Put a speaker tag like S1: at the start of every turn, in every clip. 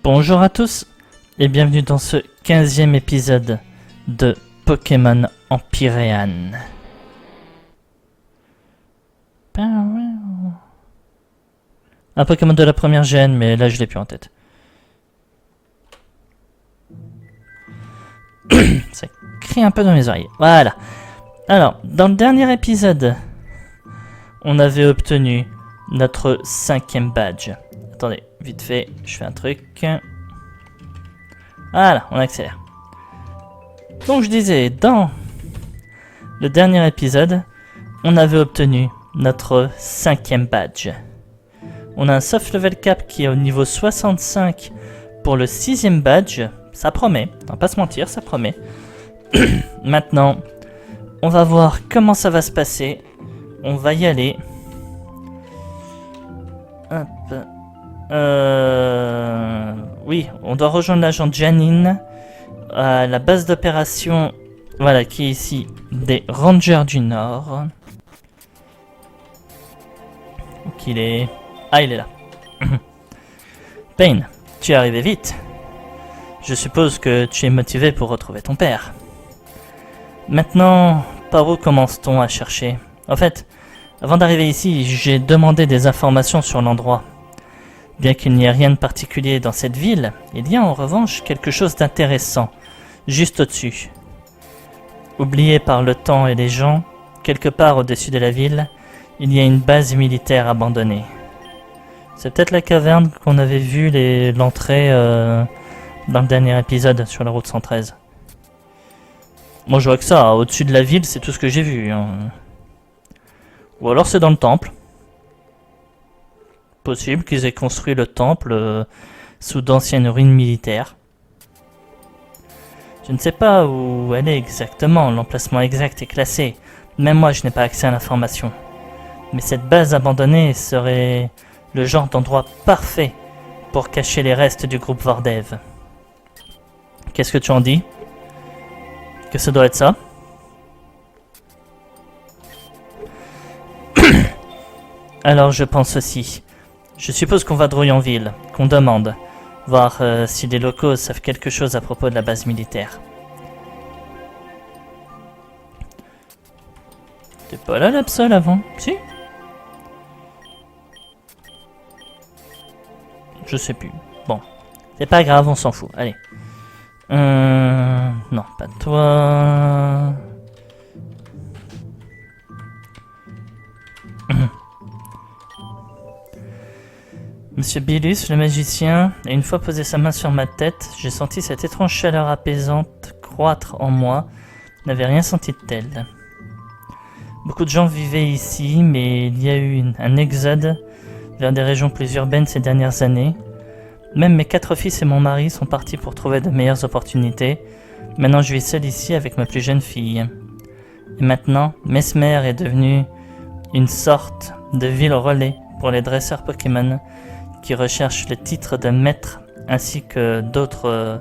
S1: Bonjour à tous et bienvenue dans ce 15e épisode de Pokémon Empyrean. Un Pokémon de la première gène, mais là je l'ai plus en tête. Ça crie un peu dans mes oreilles. Voilà. Alors, dans le dernier épisode, on avait obtenu notre 5e badge. Attendez, vite fait, je fais un truc. Voilà, on accélère. Donc je disais, dans le dernier épisode, on avait obtenu notre 5e badge. On a un soft level cap qui est au niveau 65 pour le 6e badge. Ça promet, on va pas se mentir, ça promet. Maintenant, on va voir comment ça va se passer. On va y aller. Hop. Oui, on doit rejoindre l'agent Janine à la base d'opération, voilà, qui est ici, des Rangers du Nord. Où qu'il est? Ah, il est là. Pain, tu es arrivé vite. Je suppose que tu es motivé pour retrouver ton père. Maintenant, par où commence-t-on à chercher? En fait, avant d'arriver ici, j'ai demandé des informations sur l'endroit. Bien qu'il n'y ait rien de particulier dans cette ville, il y a en revanche quelque chose d'intéressant, juste au-dessus. Oublié par le temps et les gens, quelque part au-dessus de la ville, il y a une base militaire abandonnée. C'est peut-être la caverne qu'on avait vue l'entrée dans le dernier épisode sur la route 113. Moi je vois que ça, au-dessus de la ville, c'est tout ce que j'ai vu. Hein. Ou alors c'est dans le temple. Possible qu'ils aient construit le temple sous d'anciennes ruines militaires. Je ne sais pas où elle est exactement, l'emplacement exact est classé. Même moi je n'ai pas accès à l'information. Mais cette base abandonnée serait le genre d'endroit parfait pour cacher les restes du groupe Vordev. Qu'est-ce que tu en dis? Que ça doit être ça? Alors je pense aussi. Je suppose qu'on va de en ville, qu'on demande, voir si les locaux savent quelque chose à propos de la base militaire. T'es pas là l'Absol avant? Si? Je sais plus. Bon, c'est pas grave, on s'en fout. Allez. Non, pas toi. Monsieur Bilus, le magicien, a une fois posé sa main sur ma tête, j'ai senti cette étrange chaleur apaisante croître en moi. Je n'avais rien senti de tel. Beaucoup de gens vivaient ici, mais il y a eu un exode vers des régions plus urbaines ces dernières années. Même mes 4 fils et mon mari sont partis pour trouver de meilleures opportunités. Maintenant, je vis seul ici avec ma plus jeune fille. Et maintenant, Mesmer est devenue une sorte de ville relais pour les dresseurs Pokémon qui recherchent le titre de maître ainsi que d'autres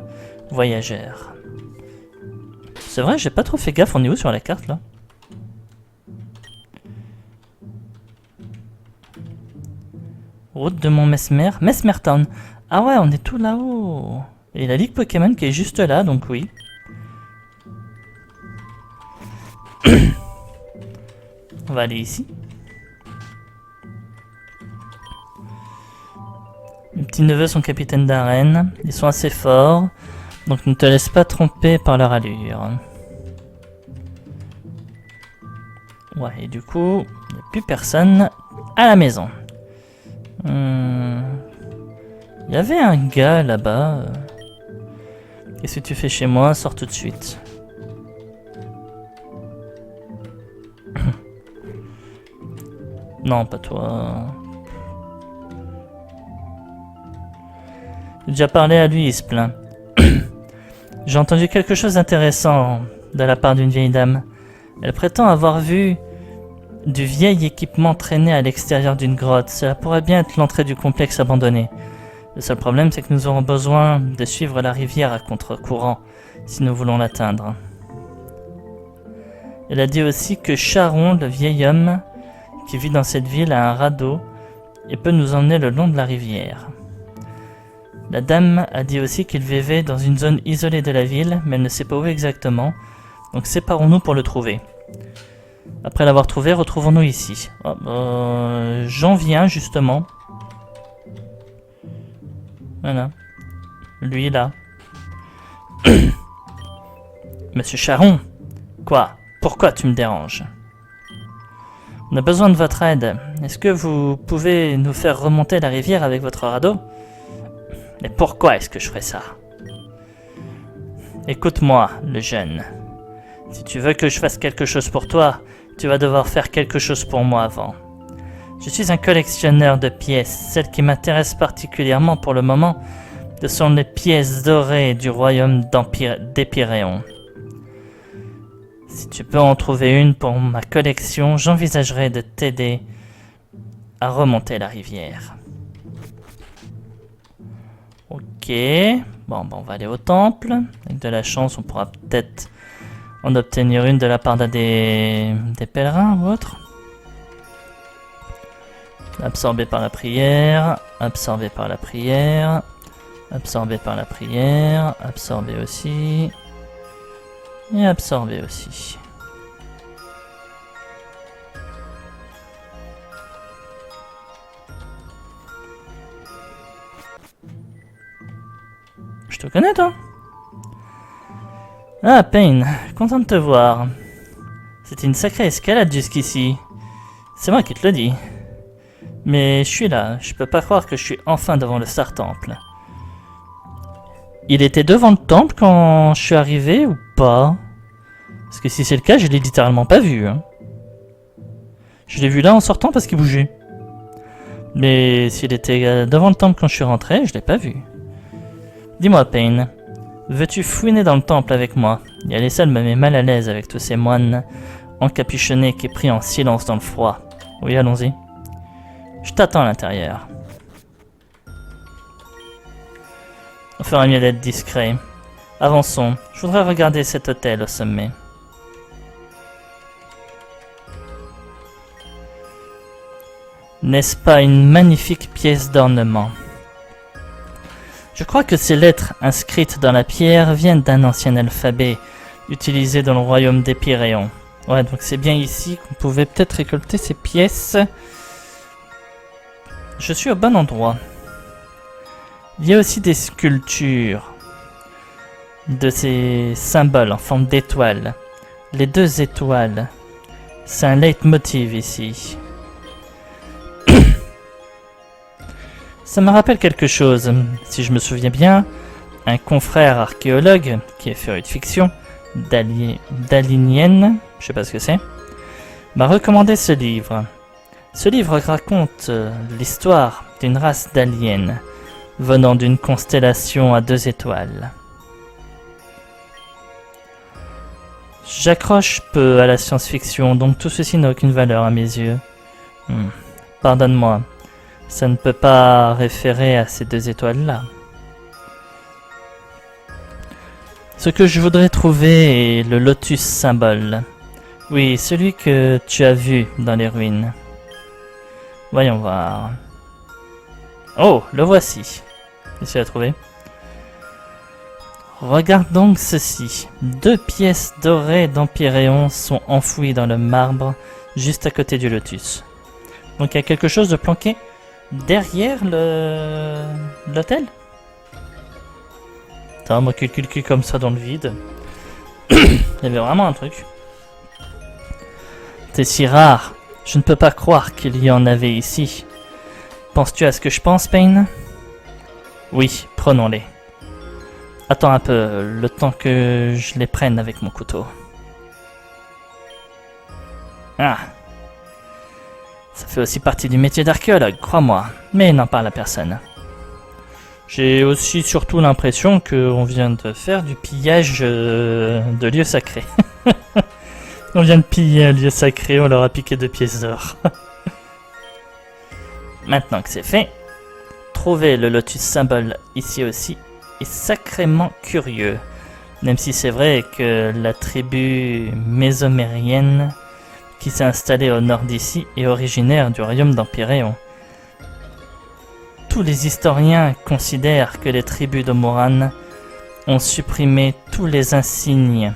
S1: voyageurs. C'est vrai, j'ai pas trop fait gaffe, on est où sur la carte là? Route de Mont Mesmer, Mesmer Town. Ah ouais, on est tout là-haut. Et la ligue Pokémon qui est juste là, donc oui. On va aller ici. Mes petits neveux sont capitaines d'arène. Ils sont assez forts. Donc ne te laisse pas tromper par leur allure. Ouais, et du coup, il n'y a plus personne à la maison. Il y avait un gars là-bas. Qu'est-ce que tu fais chez moi? Sors tout de suite. Non, pas toi. J'ai déjà parlé à lui, il se plaint. J'ai entendu quelque chose d'intéressant de la part d'une vieille dame. Elle prétend avoir vu du vieil équipement traîné à l'extérieur d'une grotte. Cela pourrait bien être l'entrée du complexe abandonné. Le seul problème, c'est que nous aurons besoin de suivre la rivière à contre-courant si nous voulons l'atteindre. Elle a dit aussi que Charon, le vieil homme qui vit dans cette ville, a un radeau et peut nous emmener le long de la rivière. La dame a dit aussi qu'il vivait dans une zone isolée de la ville, mais elle ne sait pas où exactement. Donc séparons-nous pour le trouver. Après l'avoir trouvé, retrouvons-nous ici. J'en viens justement. Voilà. Lui là. Monsieur Charon. Quoi? Pourquoi tu me déranges? On a besoin de votre aide. Est-ce que vous pouvez nous faire remonter la rivière avec votre radeau? Mais pourquoi est-ce que je ferais ça? Écoute-moi, le jeune. Si tu veux que je fasse quelque chose pour toi, tu vas devoir faire quelque chose pour moi avant. Je suis un collectionneur de pièces. Celles qui m'intéressent particulièrement pour le moment, ce sont les pièces dorées du royaume d'Épyréon. Si tu peux en trouver une pour ma collection, j'envisagerai de t'aider à remonter la rivière. Ok. Bon, on va aller au temple. Avec de la chance, on pourra peut-être en obtenir une de la part d'un des pèlerins ou autre. Absorbé par la prière. Absorbé par la prière. Absorbé par la prière. Absorbé aussi. Et absorber aussi. Je te connais, toi? Ah, Pain, content de te voir. C'était une sacrée escalade jusqu'ici. C'est moi qui te le dis. Mais je suis là, je peux pas croire que je suis enfin devant le Star Temple. Il était devant le temple quand je suis arrivé ou pas? Parce que si c'est le cas, je l'ai littéralement pas vu. Hein. Je l'ai vu là en sortant parce qu'il bougeait. Mais s'il était devant le temple quand je suis rentré, je l'ai pas vu. Dis-moi, Pain, veux-tu fouiner dans le temple avec moi? Y aller seul me met mal à l'aise avec tous ces moines encapuchonnés qui prient en silence dans le froid. Oui, allons-y. Je t'attends à l'intérieur. On ferait mieux d'être discret. Avançons. Je voudrais regarder cet hôtel au sommet. N'est-ce pas une magnifique pièce d'ornement? Je crois que ces lettres inscrites dans la pierre viennent d'un ancien alphabet utilisé dans le royaume d'Épyréon. Ouais, donc c'est bien ici qu'on pouvait peut-être récolter ces pièces. Je suis au bon endroit. Il y a aussi des sculptures de ces symboles en forme d'étoiles. Les 2 étoiles. C'est un leitmotiv ici. Ça me rappelle quelque chose. Si je me souviens bien, un confrère archéologue, qui est féru de fiction, Dalinienne, je sais pas ce que c'est, m'a recommandé ce livre. Ce livre raconte l'histoire d'une race d'aliens venant d'une constellation à 2 étoiles. J'accroche peu à la science-fiction, donc tout ceci n'a aucune valeur à mes yeux. Pardonne-moi, ça ne peut pas référer à ces 2 étoiles-là. Ce que je voudrais trouver est le lotus symbole. Oui, celui que tu as vu dans les ruines. Voyons voir. Oh, le voici. Qu'est-ce que tu as trouvé? Regarde donc ceci. 2 pièces dorées d'Empyréon sont enfouies dans le marbre, juste à côté du lotus. Donc il y a quelque chose de planqué derrière l'hôtel? Attends, moi qui clique comme ça dans le vide. Il y avait vraiment un truc. C'est si rare. Je ne peux pas croire qu'il y en avait ici. Penses-tu à ce que je pense, Pain? Oui, prenons-les. Attends un peu, le temps que je les prenne avec mon couteau. Ah. Ça fait aussi partie du métier d'archéologue, crois-moi. Mais n'en parle à personne. J'ai aussi surtout l'impression qu'on vient de faire du pillage de lieux sacrés. On vient de piller un lieu sacré, on leur a piqué 2 pièces d'or. Maintenant que c'est fait, trouver le lotus symbole ici aussi est sacrément curieux. Même si c'est vrai que la tribu mésomérienne qui s'est installée au nord d'ici est originaire du royaume d'Empyréon. tous les historiens considèrent que les tribus de Moran ont supprimé tous les insignes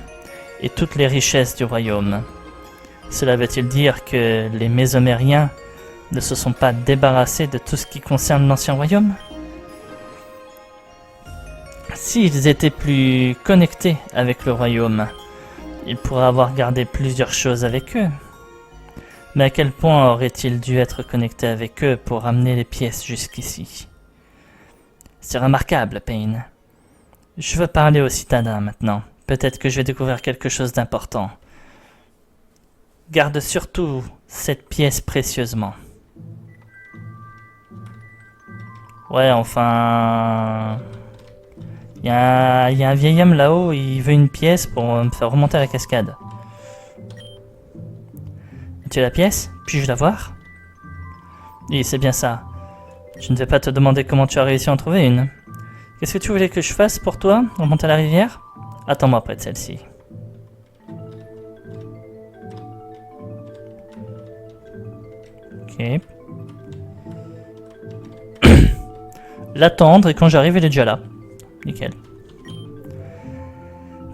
S1: et toutes les richesses du royaume. Cela veut-il dire que les Mésomériens ne se sont pas débarrassés de tout ce qui concerne l'ancien royaume? S'ils étaient plus connectés avec le royaume, ils pourraient avoir gardé plusieurs choses avec eux. Mais à quel point aurait-il dû être connecté avec eux pour amener les pièces jusqu'ici? C'est remarquable, Payne. Je veux parler aux citadins maintenant. Peut-être que je vais découvrir quelque chose d'important. Garde surtout cette pièce précieusement. Ouais, enfin... Il y a un vieil homme là-haut, il veut une pièce pour me faire remonter à la cascade. Tu as la pièce? Puis-je la voir? Oui, c'est bien ça. Je ne vais pas te demander comment tu as réussi à en trouver une. Qu'est-ce que tu voulais que je fasse pour toi? Remonter à la rivière? Attends-moi près de celle-ci. Ok. L'attendre et quand j'arrive, il est déjà là. Nickel.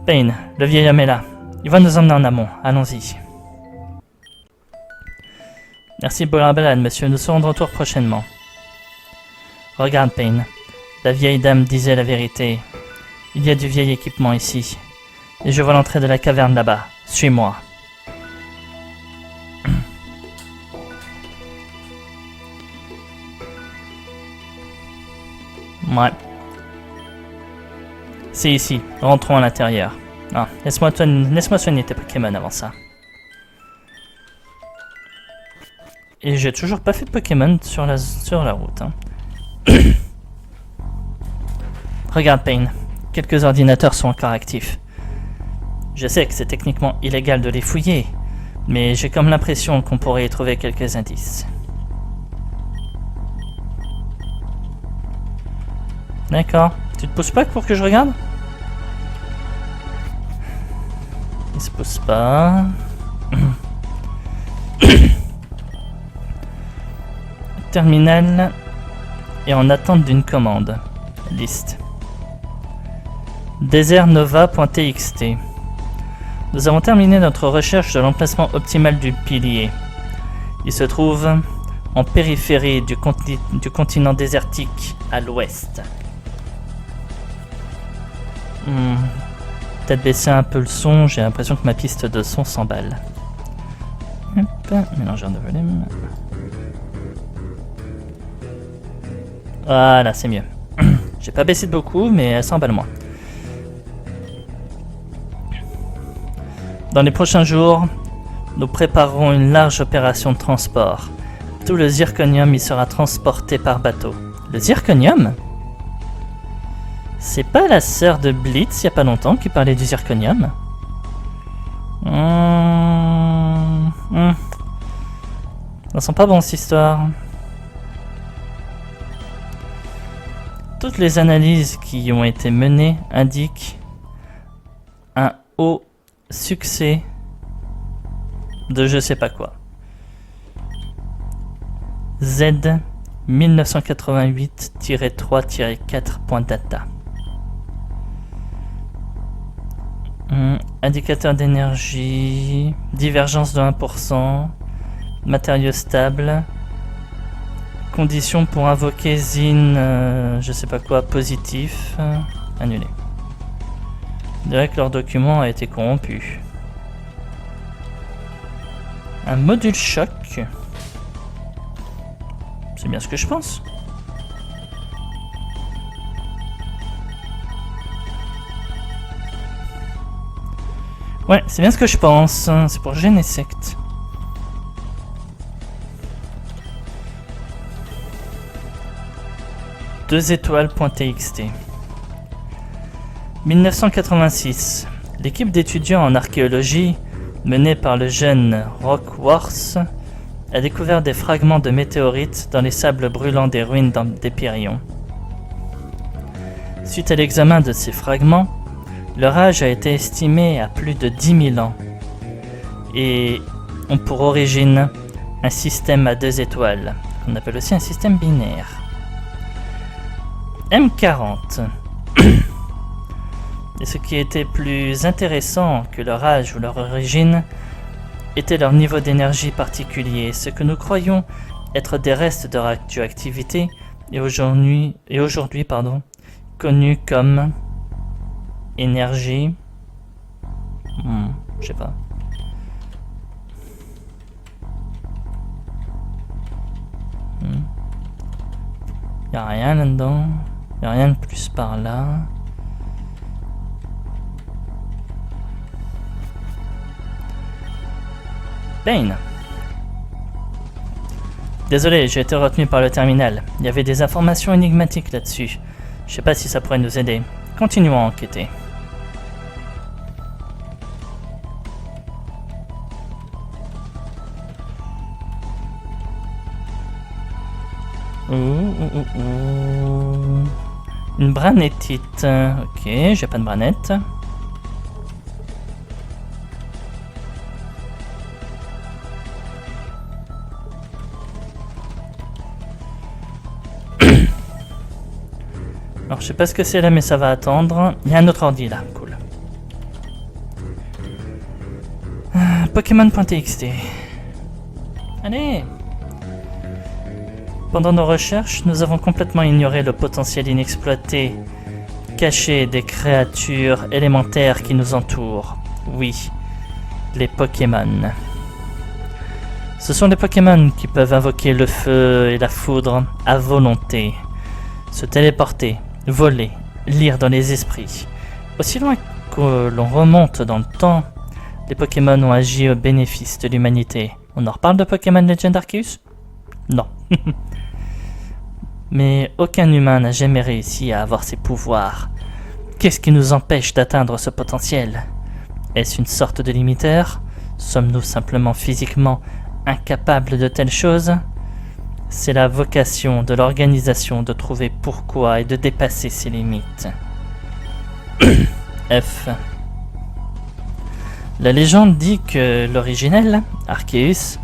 S1: Payne, le vieil homme est là. Il va nous emmener en amont. Allons-y. Merci pour la balade, monsieur. Nous serons de retour prochainement. Regarde, Payne. La vieille dame disait la vérité. Il y a du vieil équipement ici. Et je vois l'entrée de la caverne là-bas. Suis-moi. Ouais. C'est ici. Rentrons à l'intérieur. Ah, laisse-moi soigner tes Pokémon avant ça. Et j'ai toujours pas fait de Pokémon sur la route. Hein. Regarde, Payne. Quelques ordinateurs sont encore actifs. Je sais que c'est techniquement illégal de les fouiller, mais j'ai comme l'impression qu'on pourrait y trouver quelques indices. D'accord. Tu te pousses pas pour que je regarde? Il se pousse pas. Terminal est en attente d'une commande. Liste. Desertnova.txt. Nous avons terminé notre recherche de l'emplacement optimal du pilier. Il se trouve en périphérie du continent désertique à l'ouest. Peut-être baisser un peu le son, j'ai l'impression que ma piste de son s'emballe. Hop, mélangeur de volume. Voilà, c'est mieux. J'ai pas baissé de beaucoup, mais elle s'emballe moins. Dans les prochains jours, nous préparerons une large opération de transport. Tout le zirconium y sera transporté par bateau. Le zirconium? C'est pas la sœur de Blitz, il y a pas longtemps, qui parlait du zirconium? Ça sent pas bon cette histoire. Toutes les analyses qui ont été menées indiquent un haut succès de je sais pas quoi. Z 1988-3-4.data. Indicateur d'énergie, divergence de 1%, matériaux stables, conditions pour invoquer Zine, je sais pas quoi, positif, annulé. Je dirais que leur document a été corrompu. Un module choc. C'est bien ce que je pense. Ouais, c'est bien ce que je pense. C'est pour Genesect. Deux étoiles.txt. 1986. L'équipe d'étudiants en archéologie, menée par le jeune Rockworth, a découvert des fragments de météorites dans les sables brûlants des ruines d'Hyperion. Suite à l'examen de ces fragments, leur âge a été estimé à plus de 10 000 ans et ont pour origine un système à 2 étoiles, qu'on appelle aussi un système binaire. M40. Et ce qui était plus intéressant que leur âge ou leur origine était leur niveau d'énergie particulier, ce que nous croyons être des restes de radioactivité et aujourd'hui connus comme énergie. Je sais pas. Y a rien là-dedans. Y a rien de plus par là. Bane. Désolé, j'ai été retenu par le terminal. Il y avait des informations énigmatiques là-dessus. Je sais pas si ça pourrait nous aider. Continuons à enquêter. Une branettite. Ok, j'ai pas de branette. Alors je sais pas ce que c'est là mais ça va attendre. Il y a un autre ordi là, cool. Pokémon.txt. Allez. Pendant nos recherches, nous avons complètement ignoré le potentiel inexploité, caché des créatures élémentaires qui nous entourent. Oui, les Pokémon. Ce sont des Pokémon qui peuvent invoquer le feu et la foudre à volonté, se téléporter, voler, lire dans les esprits. Aussi loin que l'on remonte dans le temps, les Pokémon ont agi au bénéfice de l'humanité. On en reparle de Pokémon Legend Arceus ? Non. Mais aucun humain n'a jamais réussi à avoir ces pouvoirs. Qu'est-ce qui nous empêche d'atteindre ce potentiel ? Est-ce une sorte de limiteur ? Sommes-nous simplement physiquement incapables de telles choses ? C'est la vocation de l'organisation de trouver pourquoi et de dépasser ses limites. F. La légende dit que l'originel, Arceus,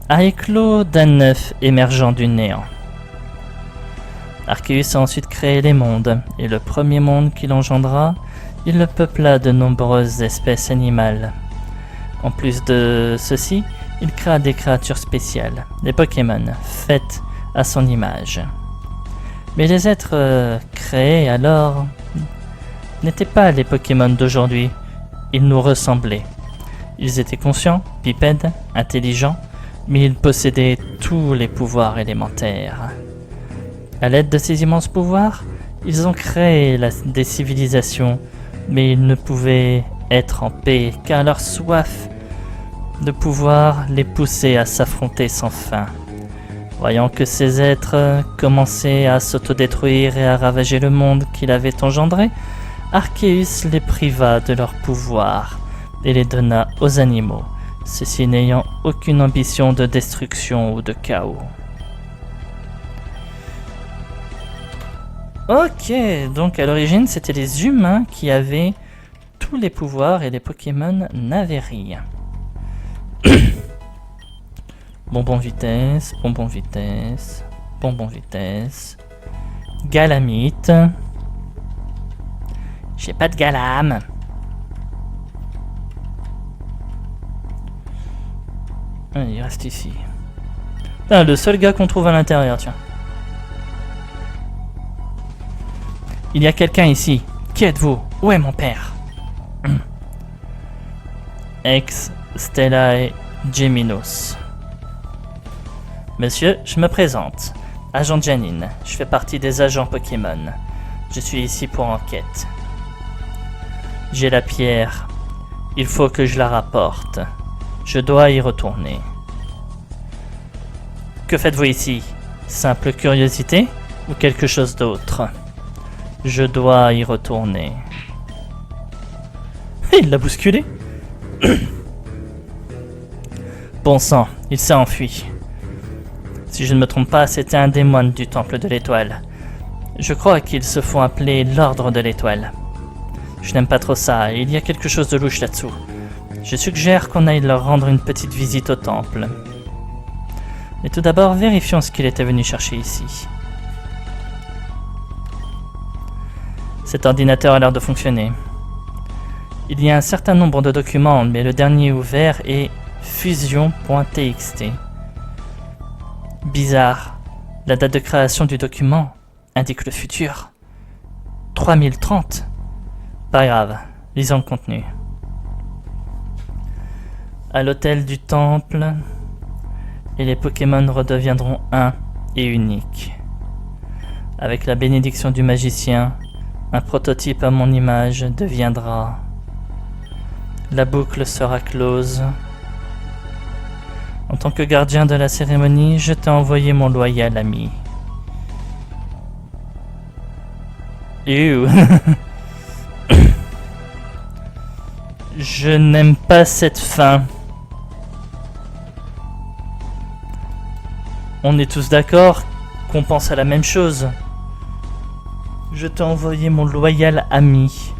S1: a éclos d'un œuf émergeant du néant. Arceus a ensuite créé les mondes, et le premier monde qu'il engendra, il le peupla de nombreuses espèces animales. En plus de ceci, il créa des créatures spéciales, les Pokémon, faites à son image. Mais les êtres créés alors n'étaient pas les Pokémon d'aujourd'hui, ils nous ressemblaient. Ils étaient conscients, bipèdes, intelligents, mais ils possédaient tous les pouvoirs élémentaires. À l'aide de ces immenses pouvoirs, ils ont créé des civilisations, mais ils ne pouvaient être en paix car leur soif de pouvoir les poussait à s'affronter sans fin. Voyant que ces êtres commençaient à s'autodétruire et à ravager le monde qu'il avait engendré, Arceus les priva de leur pouvoir et les donna aux animaux, ceux-ci n'ayant aucune ambition de destruction ou de chaos. Ok, donc à l'origine c'était les humains qui avaient tous les pouvoirs et les Pokémon n'avaient rien. Bonbon vitesse, bonbon vitesse, bonbon vitesse. Galamite. J'ai pas de Galam. Il reste ici. Ah, le seul gars qu'on trouve à l'intérieur, tiens. Il y a quelqu'un ici. Qui êtes-vous? Où est mon père? Ex Stellae Geminos. Monsieur, je me présente. Agent Janine. Je fais partie des agents Pokémon. Je suis ici pour enquête. J'ai la pierre. Il faut que je la rapporte. Je dois y retourner. Que faites-vous ici? Simple curiosité ou quelque chose d'autre? Je dois y retourner. Il l'a bousculé. Bon sang, il s'est enfui. Si je ne me trompe pas, c'était un démon du Temple de l'Étoile. Je crois qu'ils se font appeler l'Ordre de l'Étoile. Je n'aime pas trop ça, et il y a quelque chose de louche là-dessous. Je suggère qu'on aille leur rendre une petite visite au temple. Mais tout d'abord, vérifions ce qu'il était venu chercher ici. Cet ordinateur a l'air de fonctionner. Il y a un certain nombre de documents, mais le dernier ouvert est fusion.txt. Bizarre. La date de création du document indique le futur. 3030. Pas grave, lisons le contenu. À l'hôtel du temple, et les Pokémon redeviendront un et uniques. Avec la bénédiction du magicien, un prototype à mon image deviendra. La boucle sera close. En tant que gardien de la cérémonie, je t'ai envoyé mon loyal ami. Ew. Je n'aime pas cette fin. On est tous d'accord qu'on pense à la même chose. Je t'ai envoyé mon loyal ami.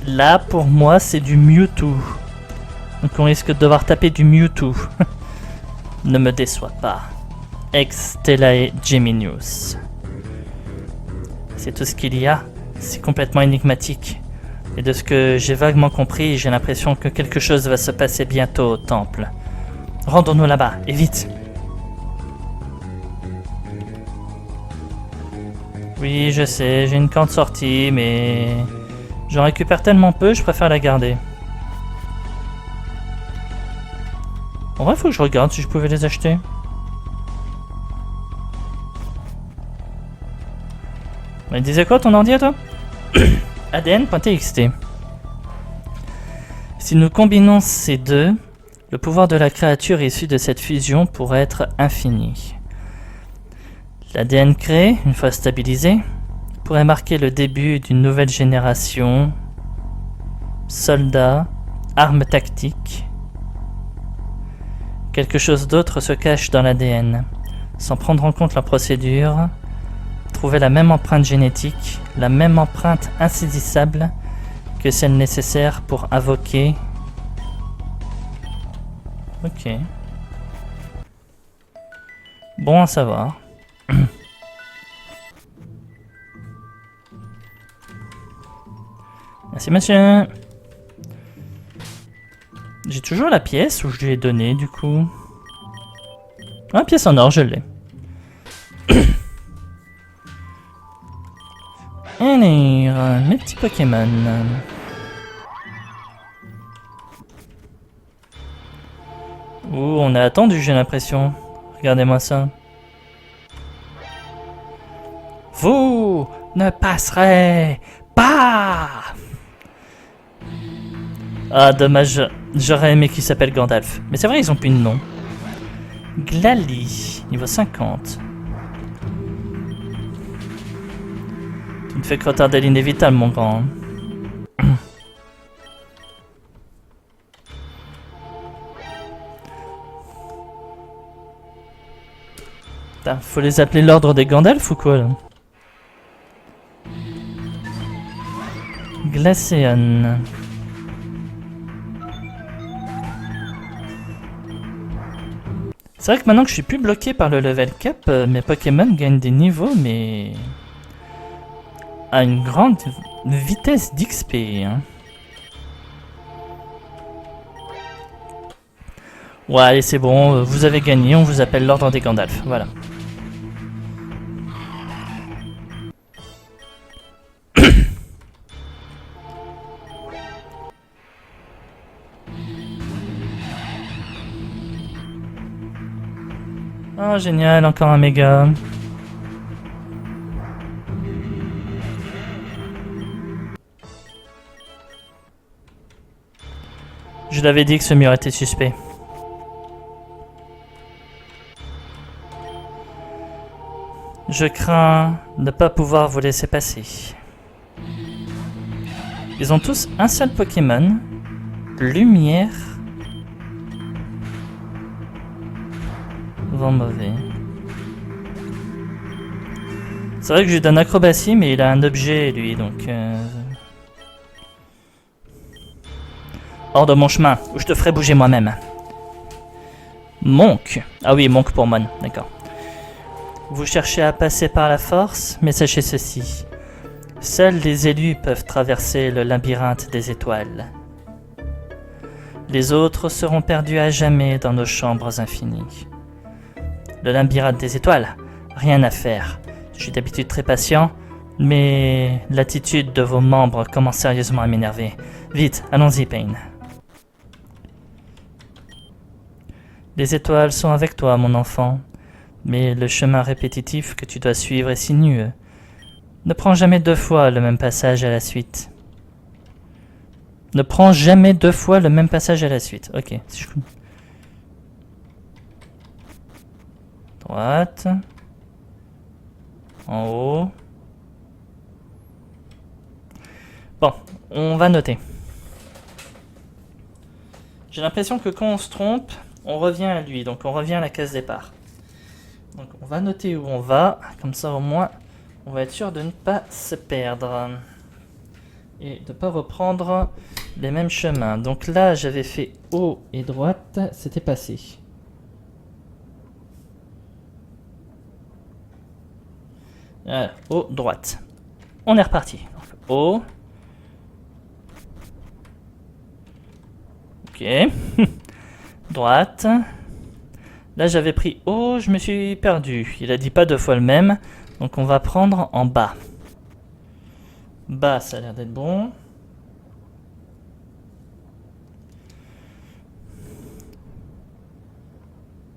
S1: Là, pour moi, c'est du Mewtwo. Donc on risque de devoir taper du Mewtwo. Ne me déçois pas. Ex Stellae Geminius. C'est tout ce qu'il y a. C'est complètement énigmatique. Et de ce que j'ai vaguement compris, j'ai l'impression que quelque chose va se passer bientôt au temple. Rendons-nous là-bas, et vite. Oui, je sais, j'ai une carte sortie, mais j'en récupère tellement peu, je préfère la garder. En vrai, faut que je regarde si je pouvais les acheter. Mais disais quoi ton ordi à toi? ADN.txt. Si nous combinons ces deux, le pouvoir de la créature issue de cette fusion pourrait être infini. L'ADN créé, une fois stabilisé, pourrait marquer le début d'une nouvelle génération. Soldats, armes tactiques. Quelque chose d'autre se cache dans l'ADN. Sans prendre en compte la procédure, trouver la même empreinte génétique, la même empreinte insaisissable que celle nécessaire pour invoquer. Ok. Bon à savoir. Merci monsieur. J'ai toujours la pièce où je lui ai donné du coup. Ah, pièce en or, je l'ai. Alors, mes petits Pokémon. Ouh, on a attendu, j'ai l'impression. Regardez-moi ça. Vous ne passerez pas. Ah, dommage. J'aurais aimé qu'il s'appelle Gandalf. Mais c'est vrai, ils ont plus de nom. Glalie, niveau 50. Tu ne fais que retarder l'inévitable, mon grand. Putain, faut les appeler l'ordre des Gandalf ou quoi, là? Glaceon. C'est vrai que maintenant que je suis plus bloqué par le level cap, mes Pokémon gagnent des niveaux, mais à une grande vitesse d'XP. Hein. Ouais, allez, c'est bon, vous avez gagné, on vous appelle l'ordre des Gandalf, voilà. Oh, génial, encore un méga. Je l'avais dit que ce mur était suspect. Je crains ne pas pouvoir vous laisser passer. Ils ont tous un seul Pokémon, Lumière. Vent mauvais. C'est vrai que je lui donne acrobatie, mais il a un objet lui, donc... Hors de mon chemin, ou je te ferai bouger moi-même. Monk. Ah oui, Monk pour Mon, d'accord. Vous cherchez à passer par la force, mais sachez ceci. Seuls les élus peuvent traverser le labyrinthe des étoiles. Les autres seront perdus à jamais dans nos chambres infinies. Le labyrinthe des étoiles, rien à faire. Je suis d'habitude très patient, mais l'attitude de vos membres commence sérieusement à m'énerver. Vite, allons-y, Payne. Les étoiles sont avec toi, mon enfant, mais le chemin répétitif que tu dois suivre est sinueux. Ne prends jamais 2 fois le même passage à la suite. Ne prends jamais 2 fois le même passage à la suite. Ok. Droite. En haut. Bon, on va noter. J'ai l'impression que quand on se trompe, on revient à lui. Donc on revient à la case départ. Donc on va noter où on va. Comme ça au moins, on va être sûr de ne pas se perdre. Et de ne pas reprendre les mêmes chemins. Donc là, j'avais fait haut et droite. C'était passé. Voilà, haut, droite. On est reparti. Donc, haut. Ok. Droite. Là, j'avais pris haut, je me suis perdu. Il a dit pas 2 fois le même. Donc, on va prendre en bas. Bas, ça a l'air d'être bon.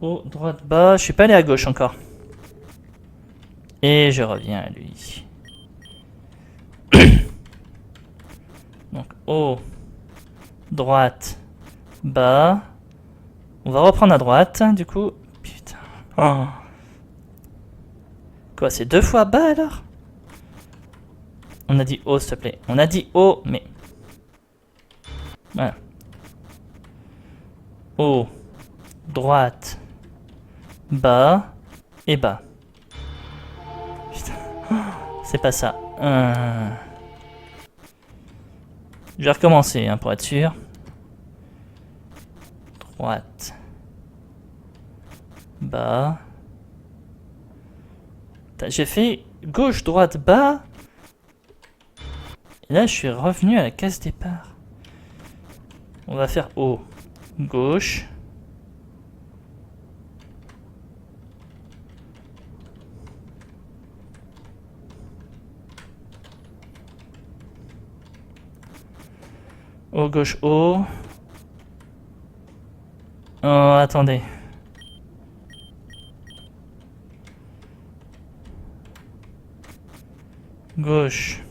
S1: Haut, droite, bas. Je suis pas allé à gauche encore. Et je reviens à lui. Donc, haut, droite, bas. On va reprendre à droite, du coup. Putain. Oh. Quoi, c'est 2 fois bas alors? On a dit haut, s'il te plaît. On a dit haut, mais... Voilà. Haut, droite, bas et bas. Putain. C'est pas ça. Je vais recommencer hein, pour être sûr. Droite. Bas. J'ai fait gauche, droite, bas. Et là, je suis revenu à la case départ. On va faire haut, gauche. Haut, gauche, haut. Oh, attendez. Gauche.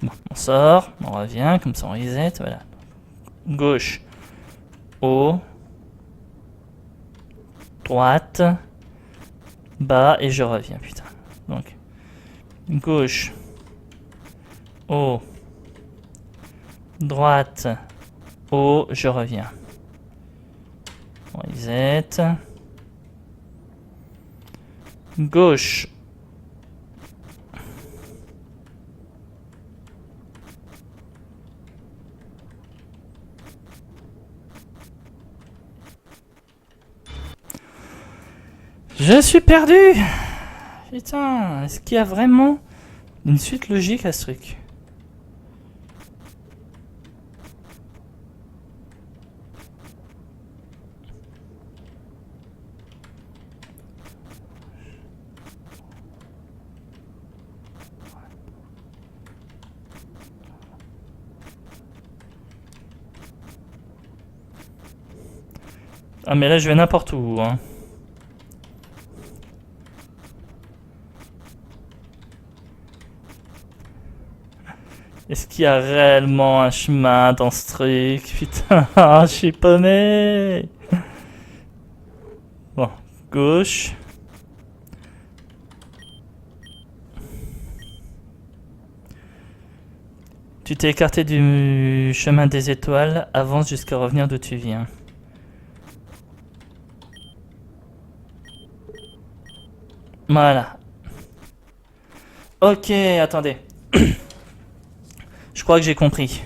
S1: Bon, on sort, on revient, comme ça on reset, voilà. Gauche, haut, droite, bas, et je reviens, putain. Donc, gauche, haut, droite, haut, je reviens. On reset. Gauche. Je suis perdu. Putain, est-ce qu'il y a vraiment une suite logique à ce truc? Ah mais là je vais n'importe où hein. Est-ce qu'il y a réellement un chemin dans ce truc? Putain, je suis paumé. Bon, gauche. Tu t'es écarté du chemin des étoiles, avance jusqu'à revenir d'où tu viens. Voilà. Ok, attendez. Je crois que j'ai compris.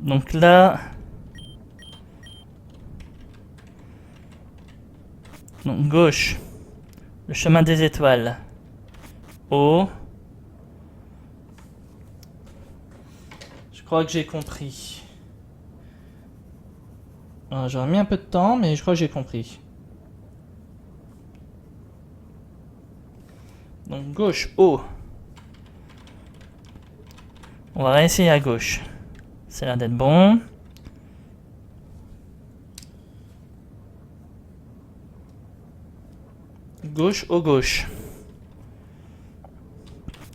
S1: Donc là... Donc gauche. Le chemin des étoiles. Haut. Je crois que j'ai compris. J'aurais mis un peu de temps, mais je crois que j'ai compris. Donc gauche, haut. On va réessayer à gauche. Ça a l'air d'être bon. Gauche, haut, gauche.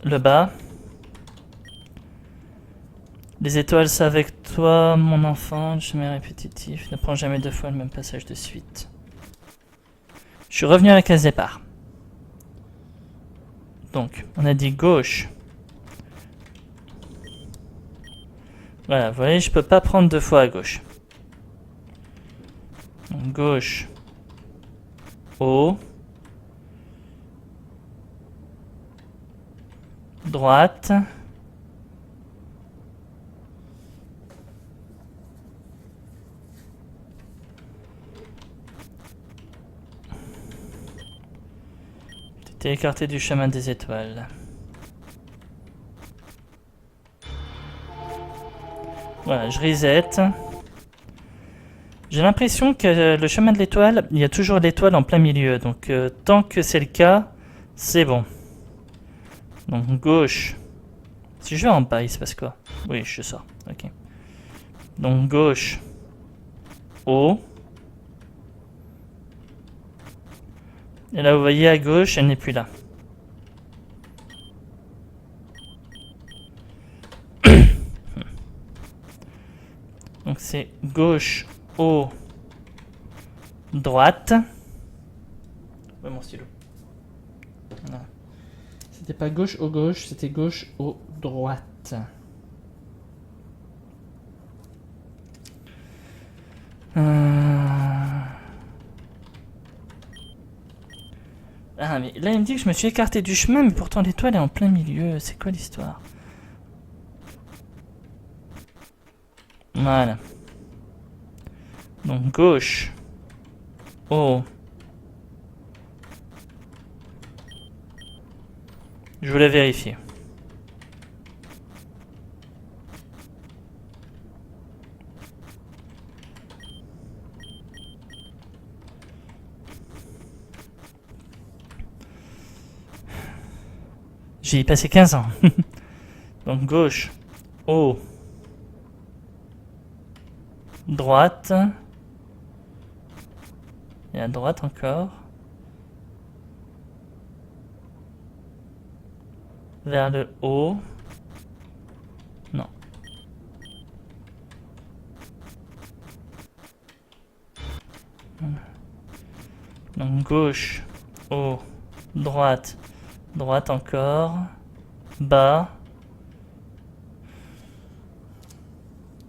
S1: Le bas. Les étoiles, c'est avec toi, mon enfant. Le chemin répétitif. Ne prends jamais deux fois le même passage de suite. Je suis revenu à la case départ. Donc, on a dit gauche. Voilà, vous voyez, je peux pas prendre deux fois à gauche. Donc, gauche. Haut. Droite. T'es écarté du chemin des étoiles. Voilà, je reset. J'ai l'impression que le chemin de l'étoile, il y a toujours l'étoile en plein milieu. Donc tant que c'est le cas, c'est bon. Donc gauche. Si je vais en bas, il se passe quoi? Oui, je sors. Ok. Donc gauche. Haut. Et là, vous voyez à gauche, elle n'est plus là. Donc c'est gauche, haut, droite. Ouais, mon stylo. Voilà. C'était pas gauche, haut, gauche, c'était gauche, haut, droite. Ah, mais là, il me dit que je me suis écarté du chemin, mais pourtant l'étoile est en plein milieu. C'est quoi l'histoire? Voilà. Donc gauche, haut. Je voulais vérifier. J'y ai passé 15 ans. Donc gauche, haut, droite. Et à droite encore. Vers le haut. Non. Donc gauche, haut, droite, droite encore, bas.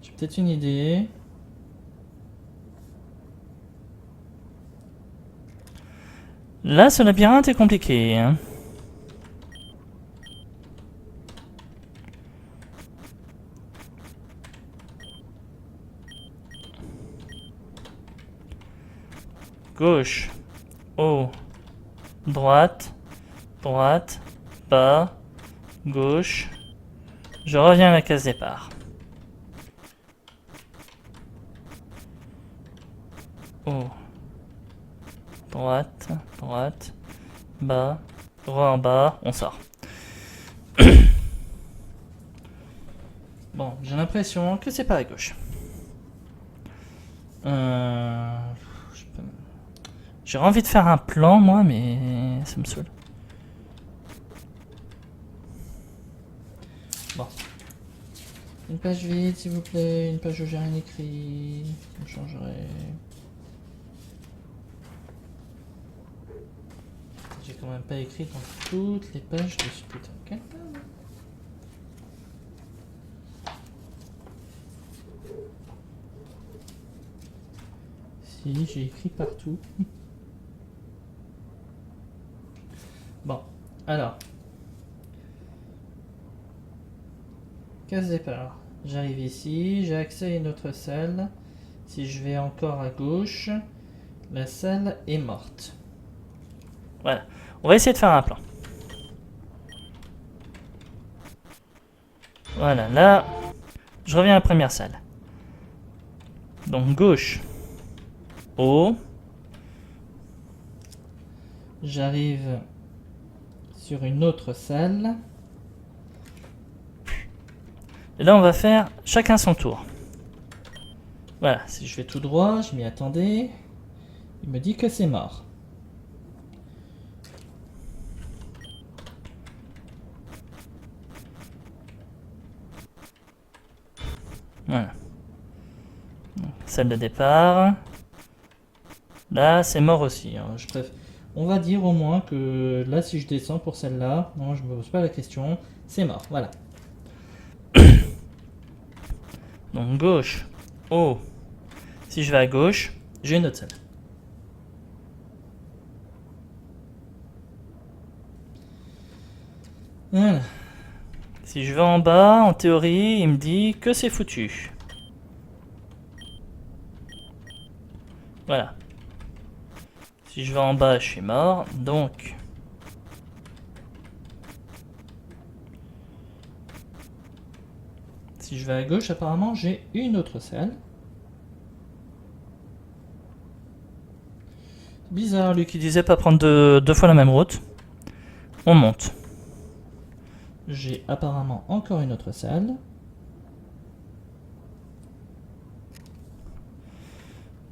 S1: J'ai peut-être une idée. Là, ce labyrinthe est compliqué, hein. Gauche, haut, droite, droite, bas, gauche. Je reviens à la case départ. Haut, droite, droite, bas, droit en bas, on sort. Bon, j'ai l'impression que c'est pas à gauche. J'ai envie de faire un plan, moi, mais ça me saoule. Bon. Une page vide, s'il vous plaît. Une page où j'ai rien écrit. On changerait. J'ai quand même pas écrit dans toutes les pages de ce putain de calepin. Si, j'ai écrit partout. Bon, alors. Case départ. J'arrive ici, j'ai accès à une autre salle. Si je vais encore à gauche, la salle est morte. Voilà. On va essayer de faire un plan. Voilà, là, je reviens à la première salle. Donc gauche, haut. J'arrive sur une autre salle. Et là, on va faire chacun son tour. Voilà, si je vais tout droit, je m'y attendais. Il me dit que c'est mort. Voilà. Salle de départ. Là, c'est mort aussi. Hein. On va dire au moins que là, si je descends pour celle-là, non, je me pose pas la question, c'est mort. Voilà. Donc gauche, haut. Si je vais à gauche, j'ai une autre salle. Voilà. Si je vais en bas, en théorie, il me dit que c'est foutu. Voilà. Si je vais en bas, je suis mort. Donc, si je vais à gauche, apparemment, j'ai une autre salle. Bizarre, lui qui disait pas prendre deux fois la même route. On monte. J'ai apparemment encore une autre salle.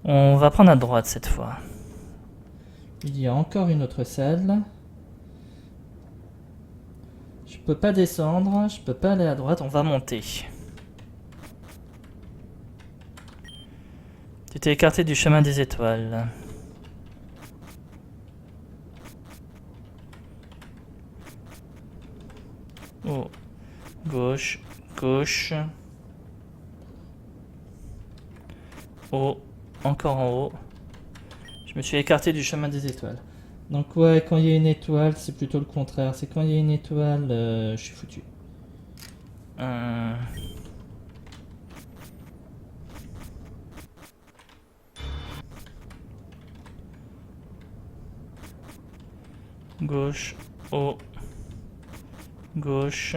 S1: On va prendre à droite cette fois. Il y a encore une autre salle. Je peux pas descendre, je peux pas aller à droite, on va monter. Tu t'es écarté du chemin des étoiles. Oh, gauche, gauche. Haut, encore en haut. Je me suis écarté du chemin des étoiles. Donc ouais, quand il y a une étoile, c'est plutôt le contraire. C'est quand il y a une étoile, je suis foutu. Gauche, haut, gauche.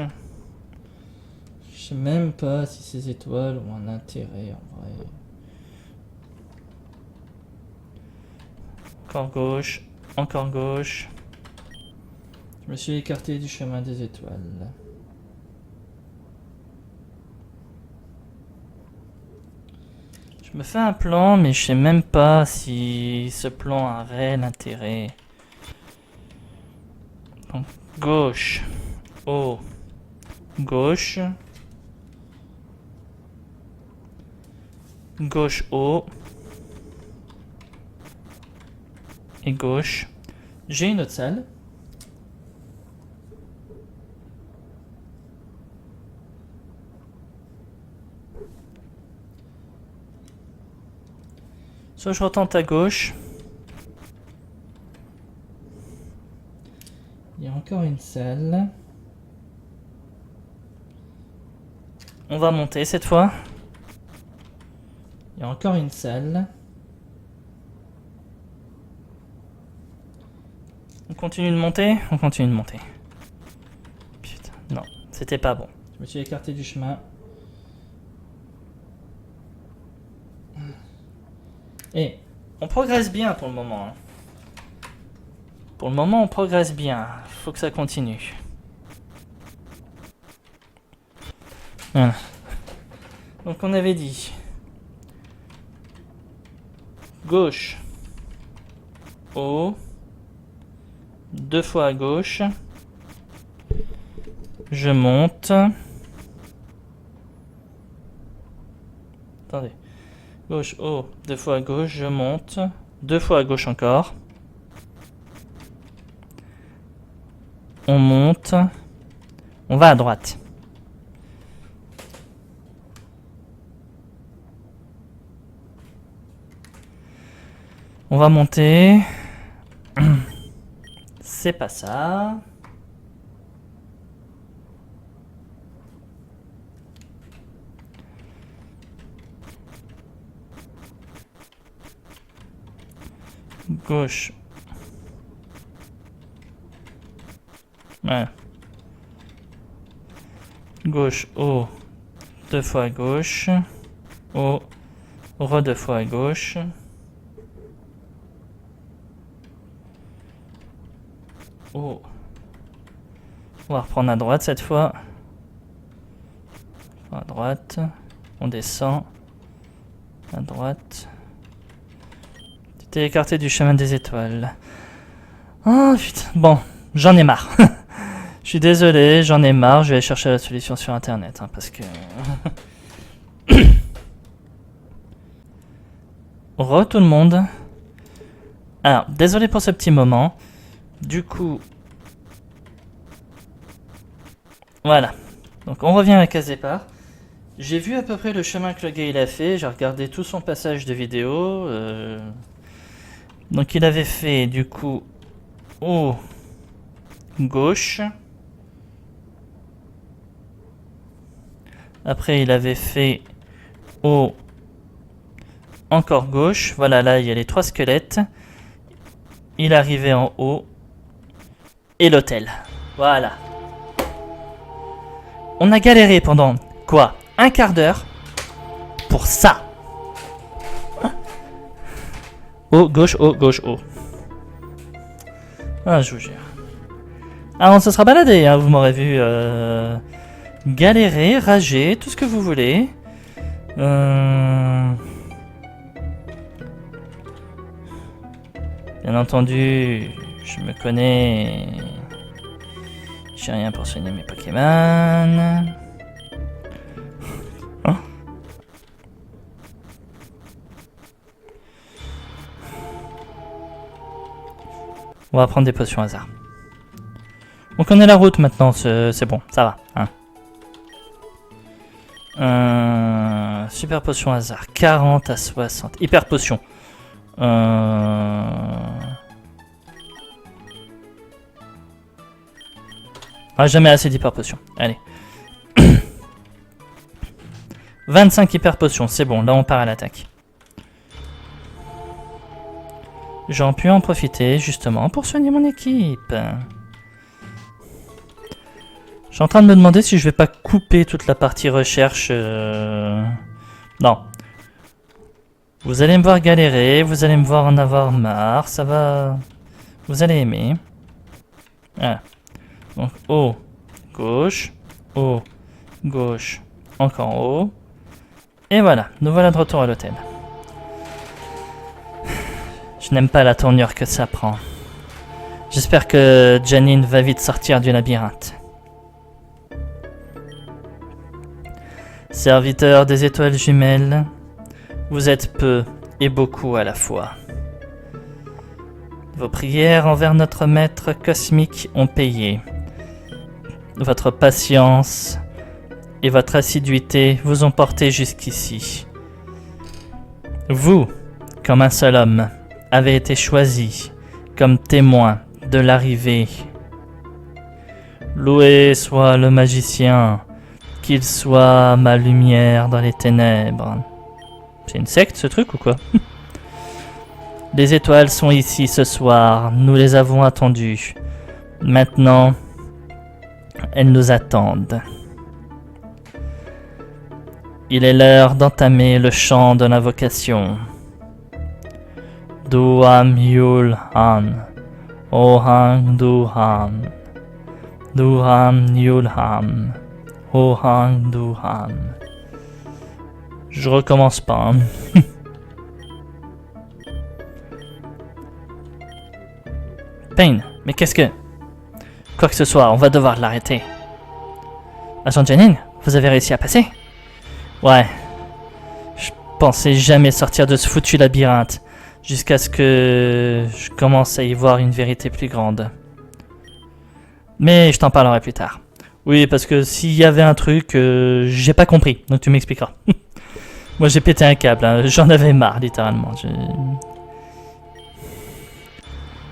S1: Je sais même pas si ces étoiles ont un intérêt en vrai. Encore gauche, encore gauche. Je me suis écarté du chemin des étoiles. Je me fais un plan, mais je sais même pas si ce plan a un réel intérêt. Donc, gauche, haut, gauche. Gauche, haut. Et gauche. J'ai une autre salle. Soit je retente à gauche. Il y a encore une salle. On va monter cette fois. Il y a encore une salle. On continue de monter? On continue de monter. Putain, non, c'était pas bon. Je me suis écarté du chemin. Et on progresse bien pour le moment. Hein. Pour le moment, on progresse bien. Faut que ça continue. Voilà. Donc on avait dit gauche, haut, deux fois à gauche, je monte. Attendez. Gauche, haut, deux fois à gauche, je monte. Deux fois à gauche encore. On monte. On va à droite. On va monter. C'est pas ça. Gauche. Ouais. Gauche, haut. 2 fois à gauche. Haut. Re 2 fois à gauche. Haut. On va reprendre à droite cette fois. À droite. On descend. À droite. Tu t'es écarté du chemin des étoiles. Oh putain. Bon, j'en ai marre. Je suis désolé, j'en ai marre. Je vais aller chercher la solution sur internet. Hein, parce que... Re tout le monde. Alors, désolé pour ce petit moment. Du coup... Voilà. Donc on revient à la case départ. J'ai vu à peu près le chemin que le gars il a fait. J'ai regardé tout son passage de vidéo. Donc il avait fait du coup haut gauche. Après il avait fait haut encore gauche. Voilà, là il y a les 3 squelettes. Il arrivait en haut. Et l'hôtel. Voilà. On a galéré pendant quoi? Un quart d'heure pour ça. Haut, gauche, haut, gauche, haut. Ah, je vous jure. Ah, on se sera baladé, hein, vous m'aurez vu galérer, rager, tout ce que vous voulez. Bien entendu, je me connais. J'ai rien pour soigner mes Pokémon. Hein? On va prendre des potions hasard. On connaît la route maintenant, c'est bon, ça va. Hein. Super potion hasard, 40 à 60. Hyper potion. Ah, jamais assez d'hyper potions. Allez. 25 hyper potions, c'est bon, là on part à l'attaque. J'en pu en profiter justement pour soigner mon équipe. Je suis en train de me demander si je vais pas couper toute la partie recherche. Non. Vous allez me voir galérer, vous allez me voir en avoir marre, ça va... Vous allez aimer. Voilà. Donc haut, gauche, encore haut. Et voilà, nous voilà de retour à l'hôtel. Je n'aime pas la tournure que ça prend. J'espère que Janine va vite sortir du labyrinthe. Serviteur des étoiles jumelles, vous êtes peu et beaucoup à la fois. Vos prières envers notre maître cosmique ont payé. Votre patience et votre assiduité vous ont porté jusqu'ici. Vous, comme un seul homme, avez été choisi comme témoin de l'arrivée. Loué soit le magicien, qu'il soit ma lumière dans les ténèbres. C'est une secte ce truc ou quoi? Les étoiles sont ici ce soir, nous les avons attendues. Maintenant, elles nous attendent. Il est l'heure d'entamer le chant de l'invocation. Duham Yul Han, Ohang Duham, Duham Yul Han, Ohang Duham. Je recommence pas. Hein. Pain, mais qu'est-ce que... Quoi que ce soit, on va devoir l'arrêter. Agent Janine, vous avez réussi à passer? Ouais. Je pensais jamais sortir de ce foutu labyrinthe, jusqu'à ce que je commence à y voir une vérité plus grande. Mais je t'en parlerai plus tard. Oui, parce que s'il y avait un truc, j'ai pas compris, donc tu m'expliqueras. Moi j'ai pété un câble, hein. J'en avais marre littéralement.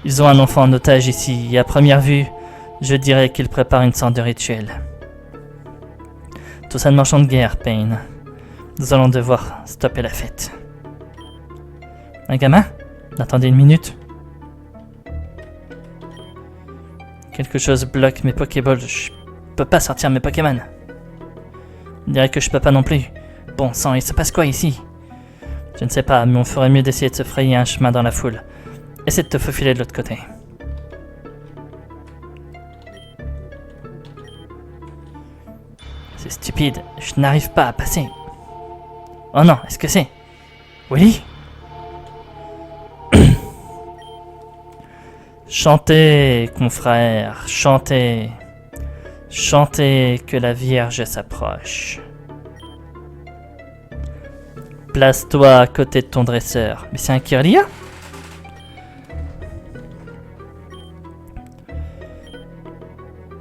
S1: Ils ont un enfant en otage ici, et à première vue, je dirais qu'ils préparent une sorte de rituel. Tout ça ne marchand de guerre, Pain. Nous allons devoir stopper la fête. Un gamin? Attendez une minute. Quelque chose bloque mes Pokéballs. Je peux pas sortir mes Pokémon. On dirait que je peux pas non plus. Bon sang, il se passe quoi ici? Je ne sais pas, mais on ferait mieux d'essayer de se frayer un chemin dans la foule. Essaie de te faufiler de l'autre côté. C'est stupide, je n'arrive pas à passer. Oh non, est-ce que c'est Willy? Chantez, confrères, chantez. Chantez que la Vierge s'approche. Place-toi à côté de ton dresseur. Mais c'est un Kirlia?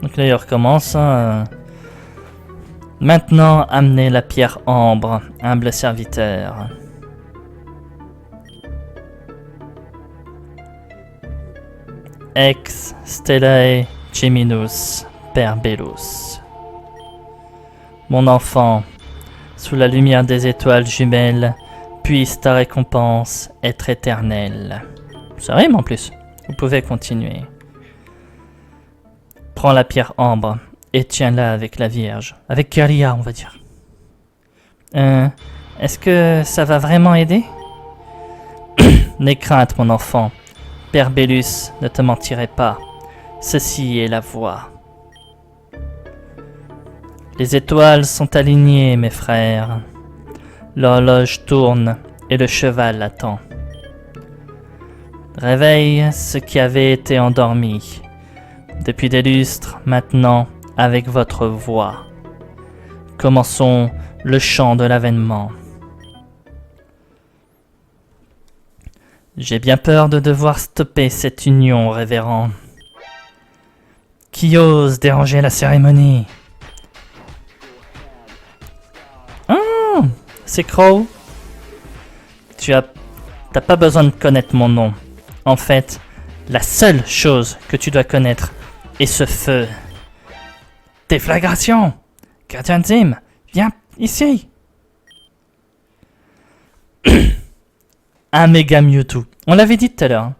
S1: Donc là il recommence. Maintenant, amenez la pierre ambre, humble serviteur. Ex stellae geminus per bellus. Mon enfant, sous la lumière des étoiles jumelles, puisse ta récompense être éternelle. Ça rime en plus. Vous pouvez continuer. Prends la pierre ambre et tiens-la avec la Vierge. Avec Kirlia, on va dire. Est-ce que ça va vraiment aider? N'aie crainte, mon enfant. Père Bellus ne te mentirait pas. Ceci est la voie. Les étoiles sont alignées, mes frères. L'horloge tourne et le cheval attend. Réveille ce qui avait été endormi. Depuis des lustres, maintenant, avec votre voix. Commençons le chant de l'avènement. J'ai bien peur de devoir stopper cette union, révérend. Qui ose déranger la cérémonie? Ah, c'est Crow. T'as pas besoin de connaître mon nom. En fait, la seule chose que tu dois connaître est ce feu. Déflagration! Gardien Zim, viens ici! Un méga Mewtwo. On l'avait dit tout à l'heure. Hein.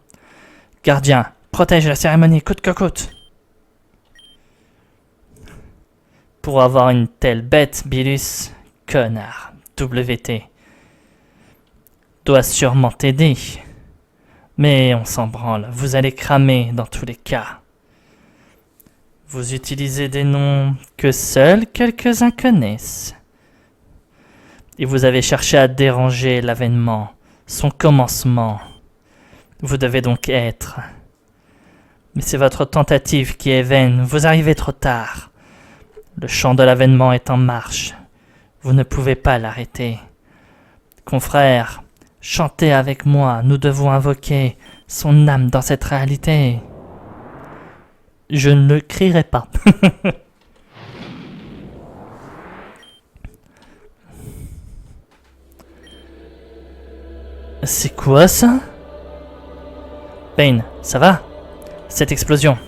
S1: Gardien, protège la cérémonie coûte que coûte. Pour avoir une telle bête, Billus, connard, WT, doit sûrement t'aider. Mais on s'en branle, vous allez cramer dans tous les cas. Vous utilisez des noms que seuls quelques-uns connaissent. Et vous avez cherché à déranger l'avènement, son commencement. Vous devez donc être. Mais c'est votre tentative qui est vaine, vous arrivez trop tard. Le chant de l'avènement est en marche. Vous ne pouvez pas l'arrêter. Confrères, chantez avec moi, nous devons invoquer son âme dans cette réalité. Je ne le crierai pas. C'est quoi ça? Pain, ça va? Cette explosion.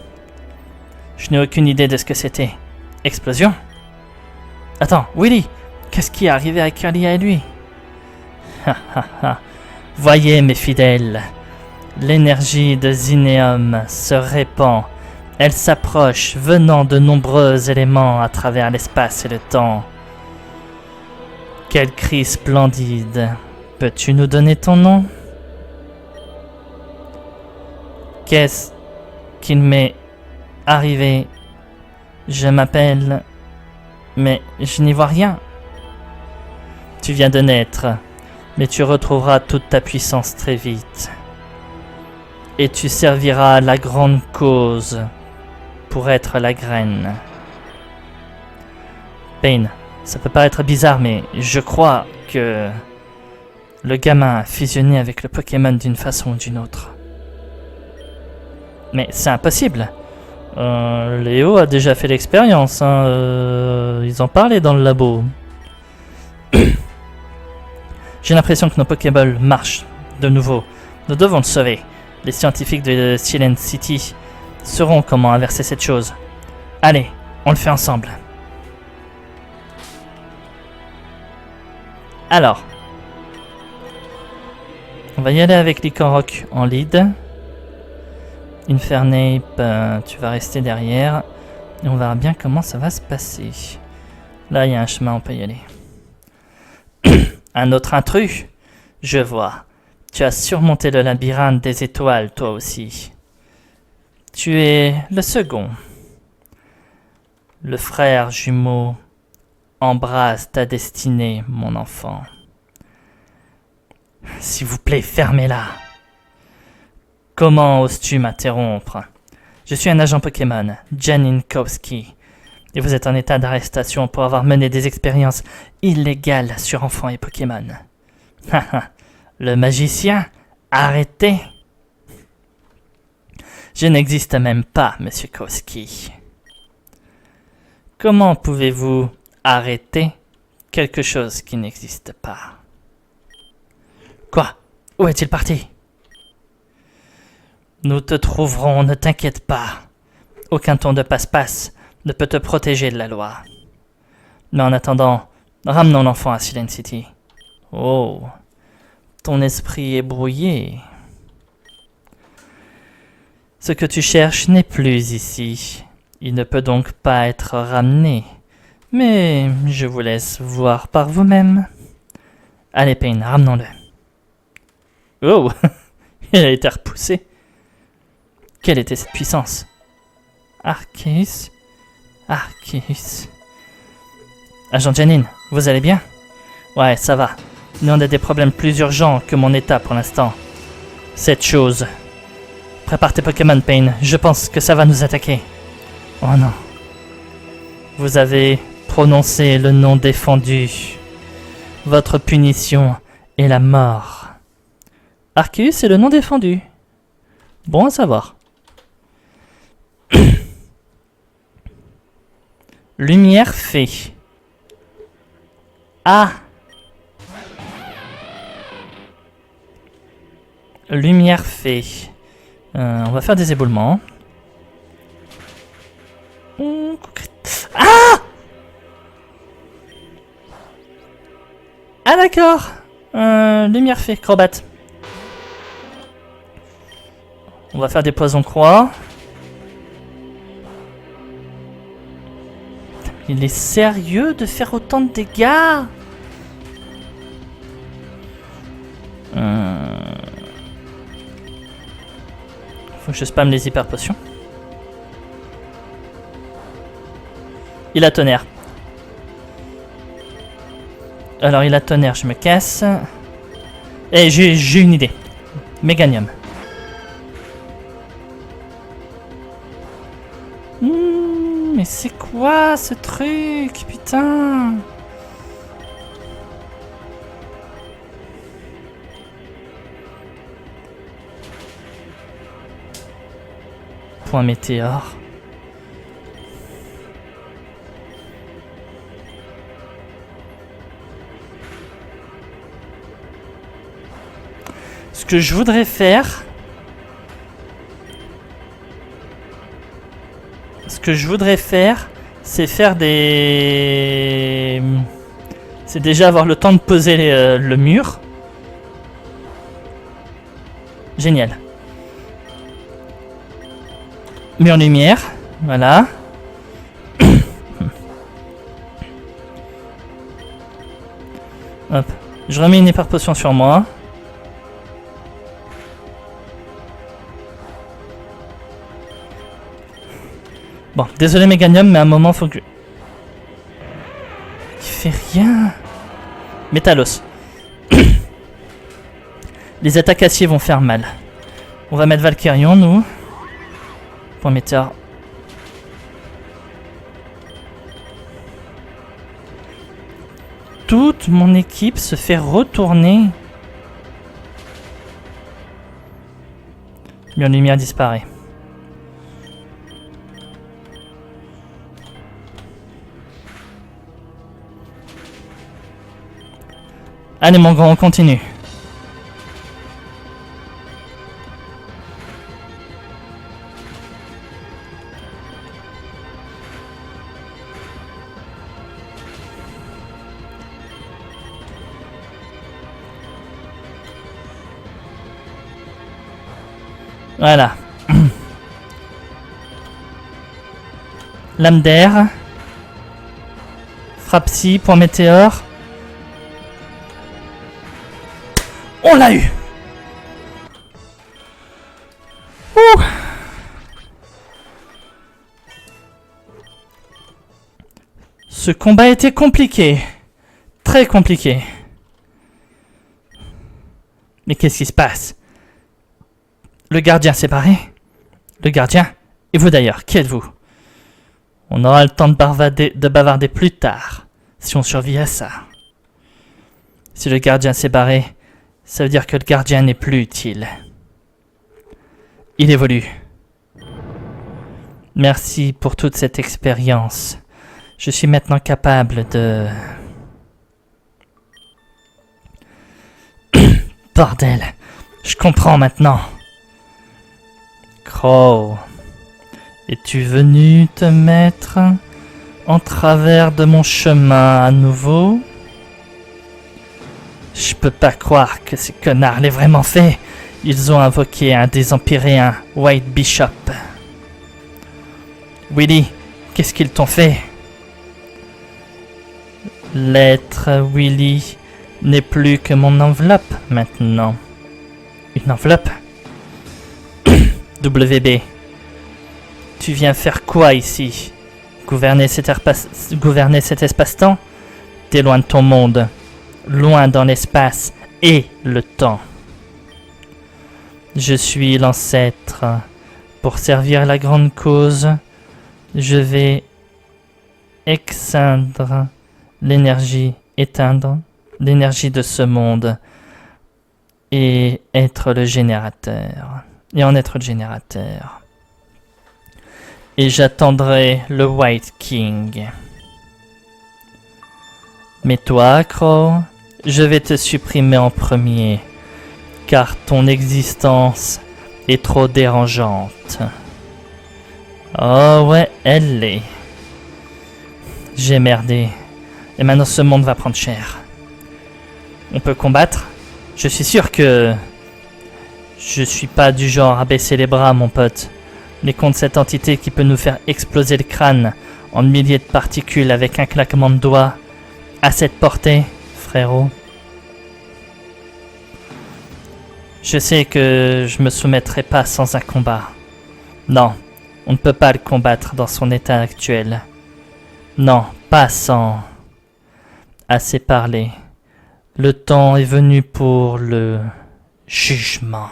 S1: Je n'ai aucune idée de ce que c'était. Explosion? Attends, Willy, qu'est-ce qui est arrivé à Kirlia et lui? Voyez mes fidèles, l'énergie de Zineum se répand. Elle s'approche, venant de nombreux éléments à travers l'espace et le temps. Quel cri splendide! Peux-tu nous donner ton nom? Qu'est-ce qu'il m'est arrivé? Je m'appelle... Mais je n'y vois rien. Tu viens de naître, mais tu retrouveras toute ta puissance très vite. Et tu serviras la grande cause pour être la graine. Pain, ça peut paraître bizarre, mais je crois que le gamin a fusionné avec le Pokémon d'une façon ou d'une autre. Mais c'est impossible. Léo a déjà fait l'expérience. Hein. Ils en parlaient dans le labo. J'ai l'impression que nos Pokéballs marchent de nouveau. Nous devons le sauver. Les scientifiques de Silent City sauront comment inverser cette chose. Allez, on le fait ensemble. Alors, on va y aller avec Lycanroc en lead. Infernape, tu vas rester derrière. Et on verra bien comment ça va se passer. Là, il y a un chemin, on peut y aller. Un autre intrus? Je vois. Tu as surmonté le labyrinthe des étoiles, toi aussi. Tu es le second. Le frère jumeau. Embrasse ta destinée, mon enfant. S'il vous plaît, fermez-la. Comment oses-tu m'interrompre? Je suis un agent Pokémon, Janinkowski, et vous êtes en état d'arrestation pour avoir mené des expériences illégales sur enfants et Pokémon. Le magicien? Arrêtez! Je n'existe même pas, Monsieur Kowski. Comment pouvez-vous arrêter quelque chose qui n'existe pas? Quoi? Où est-il parti? Nous te trouverons, ne t'inquiète pas. Aucun ton de passe-passe ne peut te protéger de la loi. Mais en attendant, ramenons l'enfant à Silent City. Oh, ton esprit est brouillé. Ce que tu cherches n'est plus ici. Il ne peut donc pas être ramené. Mais je vous laisse voir par vous-même. Allez, Pain, ramenons-le. Oh, il a été repoussé. Quelle était cette puissance? Arceus. Agent Janine, vous allez bien? Ouais, ça va. Mais on a des problèmes plus urgents que mon état pour l'instant. Cette chose. Prépare tes Pokémon, Pain. Je pense que ça va nous attaquer. Oh non. Vous avez prononcé le nom défendu. Votre punition est la mort. Arceus est le nom défendu. Bon à savoir. Lumière fée. Ah! Lumière fée. On va faire des éboulements. Ah! Ah d'accord. Lumière fée, Crobat. On va faire des poisons croix. Il est sérieux de faire autant de dégâts? Faut que je spamme les hyper potions. Il a tonnerre. Alors il a tonnerre, je me casse. Et j'ai une idée. Méganium. Mais c'est quoi ce truc? Putain! Point météore. Ce que je voudrais faire... c'est faire des... C'est déjà avoir le temps de poser le mur. Génial. Mur lumière, voilà. Hop, je remets une hyper potion sur moi. Bon, désolé Méganium, mais à un moment faut que... Il fait rien. Métalos. Les attaques acier vont faire mal. On va mettre Valkyrion, nous. Point météore. Toute mon équipe se fait retourner. Bien, lumière disparaît. Allez mon grand, on continue. Voilà. Lame d'air. Frappe psy, point météore. On l'a eu! Ouh! Ce combat était compliqué. Très compliqué. Mais qu'est-ce qui se passe? Le gardien séparé? Le gardien? Et vous d'ailleurs, qui êtes-vous? On aura le temps de bavarder plus tard, si on survit à ça. Si le gardien s'est barré, ça veut dire que le gardien n'est plus utile. Il évolue. Merci pour toute cette expérience. Je suis maintenant capable de... Bordel, je comprends maintenant. Crow, es-tu venu te mettre en travers de mon chemin à nouveau? Je peux pas croire que ces connards l'aient vraiment fait. Ils ont invoqué un des empyréens, White Bishop. Willy, qu'est-ce qu'ils t'ont fait? L'être Willy n'est plus que mon enveloppe maintenant. Une enveloppe? WB, tu viens faire quoi ici? Gouverner cet espace-temps? T'es loin de ton monde, loin dans l'espace et le temps. Je suis l'ancêtre. Pour servir la grande cause, je vais éteindre l'énergie de ce monde et être le générateur. Et en être le générateur. Et j'attendrai le White King. Mais toi, Crow, je vais te supprimer en premier, car ton existence est trop dérangeante. Oh ouais, elle l'est. J'ai merdé. Et maintenant ce monde va prendre cher. On peut combattre? Je suis sûr que... Je suis pas du genre à baisser les bras, mon pote. Mais contre cette entité qui peut nous faire exploser le crâne en milliers de particules avec un claquement de doigts, à cette portée, frérot. Je sais que je me soumettrai pas sans un combat. Non, on ne peut pas le combattre dans son état actuel. Non, pas sans... Assez parlé. Le temps est venu pour le jugement.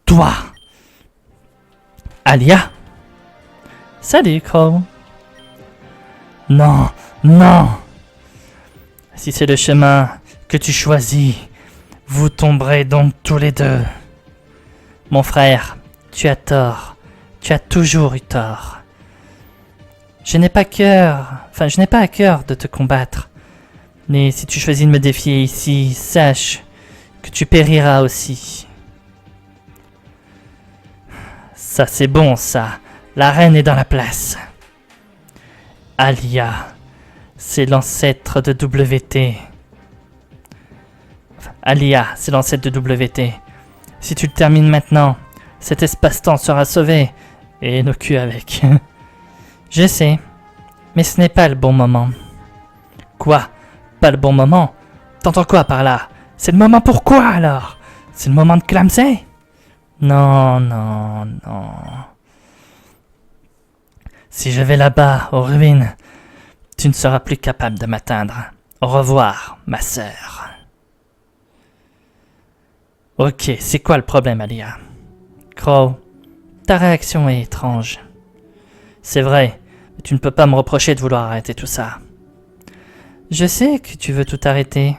S1: Toi, Alia? Salut, Crow. Non, non. Si c'est le chemin que tu choisis, vous tomberez donc tous les deux. Mon frère, tu as tort. Tu as toujours eu tort. Je n'ai pas à cœur de te combattre. Mais si tu choisis de me défier ici, sache que tu périras aussi. Ça c'est bon ça, la reine est dans la place. Alia, c'est l'ancêtre de WT. Alia, c'est l'ancêtre de WT. Si tu le termines maintenant, cet espace-temps sera sauvé, et nos culs avec. Je sais, mais ce n'est pas le bon moment. Quoi? Pas le bon moment? T'entends quoi par là? C'est le moment pour quoi alors? C'est le moment de clamser? Non, non, non. Si je vais là-bas, aux ruines, tu ne seras plus capable de m'atteindre. Au revoir, ma sœur. Ok, c'est quoi le problème, Alia? Crow, ta réaction est étrange. C'est vrai, mais tu ne peux pas me reprocher de vouloir arrêter tout ça. Je sais que tu veux tout arrêter,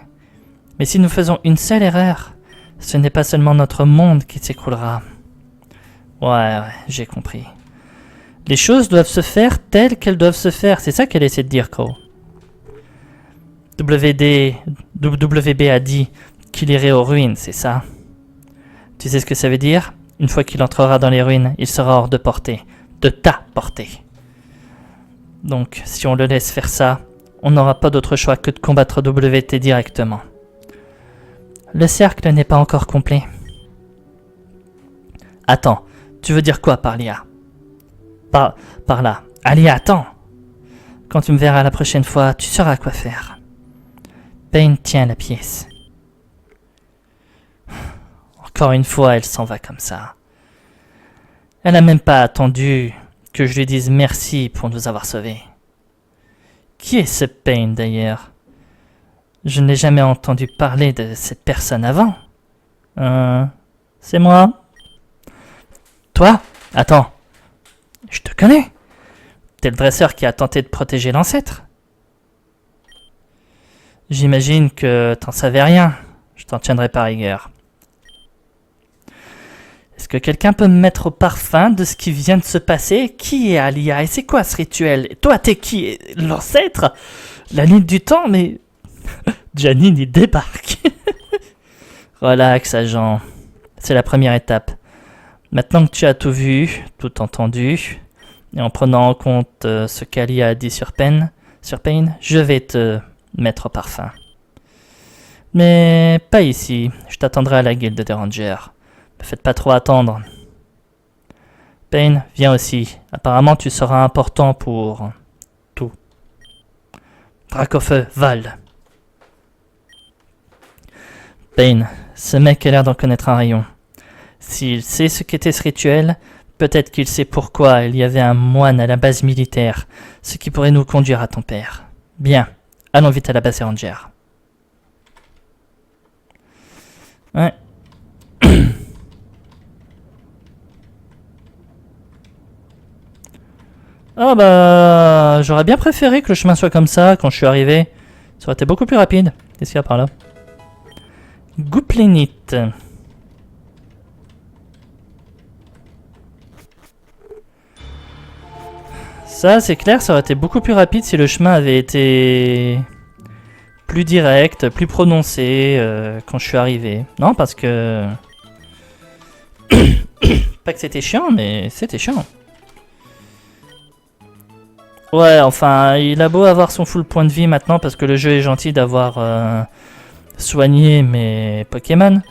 S1: mais si nous faisons une seule erreur, ce n'est pas seulement notre monde qui s'écroulera. Ouais, j'ai compris. Les choses doivent se faire telles qu'elles doivent se faire, c'est ça qu'elle essaie de dire, Crow. WB a dit qu'il irait aux ruines, c'est ça? Tu sais ce que ça veut dire? Une fois qu'il entrera dans les ruines, il sera hors de portée. De ta portée. Donc, si on le laisse faire ça, on n'aura pas d'autre choix que de combattre WT directement. Le cercle n'est pas encore complet. Attends, tu veux dire quoi par l'IA? par là. Allez, attends. Quand tu me verras la prochaine fois, tu sauras quoi faire. Pain tient la pièce. Encore une fois, elle s'en va comme ça. Elle n'a même pas attendu que je lui dise merci pour nous avoir sauvés. Qui est ce Pain d'ailleurs? Je n'ai jamais entendu parler de cette personne avant. C'est moi. Toi? Attends. Je te connais. T'es le dresseur qui a tenté de protéger l'ancêtre. J'imagine que t'en savais rien. Je t'en tiendrai par rigueur. Est-ce que quelqu'un peut me mettre au parfum de ce qui vient de se passer? Qui est Alia et c'est quoi ce rituel? Et toi, t'es qui? L'ancêtre? La ligne du temps? Mais... Janine, il débarque. Relax, agent. C'est la première étape. Maintenant que tu as tout vu, tout entendu, et en prenant en compte ce qu'Alia a dit sur Pain, je vais te mettre au parfum. Mais pas ici. Je t'attendrai à la guilde des Rangers. Ne faites pas trop attendre. Pain, viens aussi. Apparemment, tu seras important pour tout. Dracofeu, Val. Pain, ce mec a l'air d'en connaître un rayon. S'il sait ce qu'était ce rituel, peut-être qu'il sait pourquoi il y avait un moine à la base militaire, ce qui pourrait nous conduire à ton père. Bien, allons vite à la base des Rangers. Ouais. Ah bah... J'aurais bien préféré que le chemin soit comme ça quand je suis arrivé. Ça aurait été beaucoup plus rapide. Qu'est-ce qu'il y a par là? Gouplénite. Ça, c'est clair, ça aurait été beaucoup plus rapide si le chemin avait été plus direct, plus prononcé quand je suis arrivé. Non, parce que... Pas que c'était chiant, mais c'était chiant. Ouais, enfin, il a beau avoir son full point de vie maintenant parce que le jeu est gentil d'avoir soigné mes Pokémon.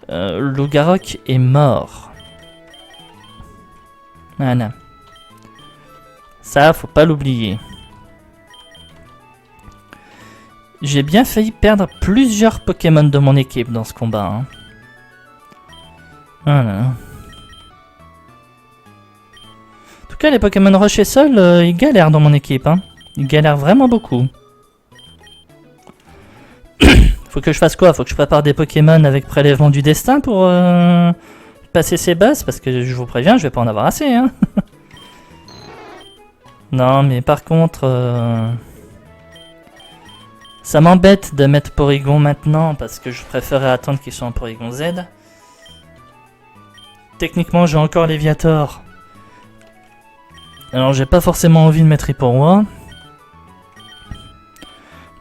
S1: Lougarok est mort. Voilà. Ça, faut pas l'oublier. J'ai bien failli perdre plusieurs Pokémon de mon équipe dans ce combat. Hein. Voilà. En tout cas, les Pokémon Roche et Sol, ils galèrent dans mon équipe. Hein. Ils galèrent vraiment beaucoup. Faut que je fasse quoi? Faut que je prépare des Pokémon avec prélèvement du destin pour passer ces bases? Parce que je vous préviens, je vais pas en avoir assez. Hein. Non, mais par contre... ça m'embête de mettre Porygon maintenant parce que je préférais attendre qu'ils soient en Porygon Z. Techniquement, j'ai encore Léviator. Alors, j'ai pas forcément envie de mettre Hippowra.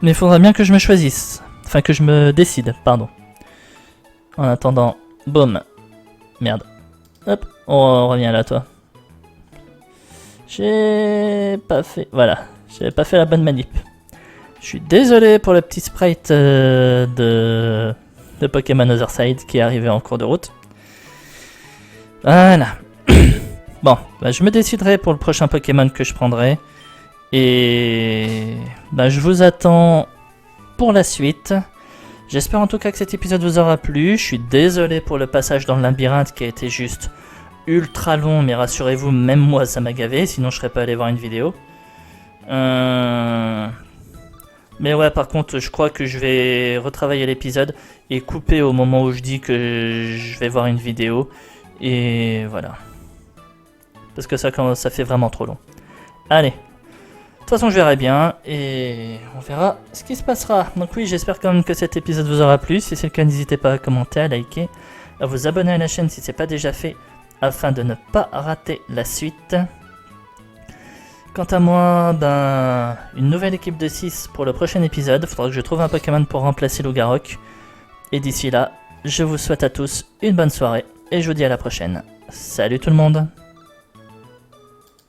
S1: Mais il faudra bien que je me choisisse. Enfin, que je me décide, pardon. En attendant, boum. Merde. Hop, on revient là, toi. J'ai pas fait... Voilà, j'ai pas fait la bonne manip. Je suis désolé pour le petit sprite de Pokémon Otherside qui est arrivé en cours de route. Voilà. Bon, bah, je me déciderai pour le prochain Pokémon que je prendrai. Et bah, je vous attends pour la suite. J'espère en tout cas que cet épisode vous aura plu. Je suis désolé pour le passage dans le labyrinthe qui a été juste ultra long, mais rassurez-vous, même moi ça m'a gavé, sinon je serais pas allé voir une vidéo. Mais ouais, par contre, je crois que je vais retravailler l'épisode et couper au moment où je dis que je vais voir une vidéo. Et voilà. Parce que ça fait vraiment trop long. Allez. De toute façon, je verrai bien et on verra ce qui se passera. Donc oui, j'espère quand même que cet épisode vous aura plu. Si c'est le cas, n'hésitez pas à commenter, à liker, à vous abonner à la chaîne si ce n'est pas déjà fait, afin de ne pas rater la suite. Quant à moi, ben, une nouvelle équipe de 6 pour le prochain épisode. Il faudra que je trouve un Pokémon pour remplacer Lougarok. Et d'ici là, je vous souhaite à tous une bonne soirée et je vous dis à la prochaine. Salut tout le monde!